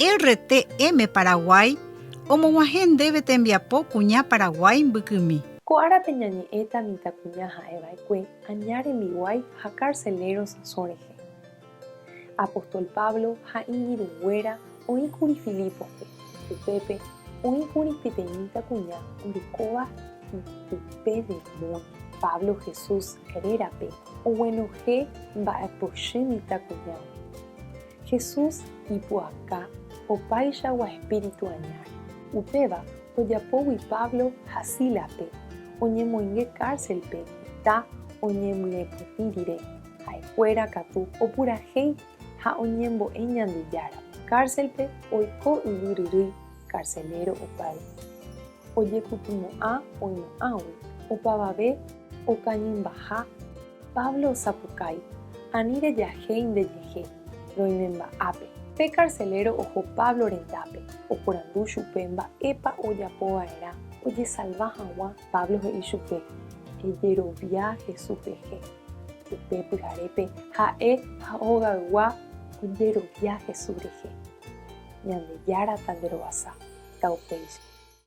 RTM Paraguay, omog̃uahẽndéve tembiapo kuña Paraguay mbykymi. Ko'árape ñañe'ẽta mitãkuña ha'eva'ekue añarembiguái ha carceleros sasõ rehe. Apóstol Pablo ha iñirũnguéra oĩkuri Filipópe, upépe oĩkuri peteĩ mitãkuña orekóva ipype demói. Pablo Jesús rérape oguenohẽ mba'apochỹ mitãkuñáva. Jesús ipu'aka opáichagua Espíritu Añáre. Upéva ojapógui Pablo ha Silape oñemoinge cárcelpe ta oñemyepytĩ rire. Ha'ekuéra katu opurahéi ha oñembo'e Ñandejára. Cárcelpe oiko yvyryrýi carcelero opái. Ojekutumo'ã oimo'ãgui. Opavave okañymbaha Pablo osapukái. Ani rejahéi ndejehe roimemba'ápe. Pe carcelero oho Pablo rendápe. Oporandu chupe mba'épa ojapova'erã ojesalva hag̃ua. Pablo he'i chupe ejerovia Jesús rehe upe pyharépe ha'e ha hogaygua ojerovia Jesús rehe. Ñandejára ta nderovasa ta upéicha.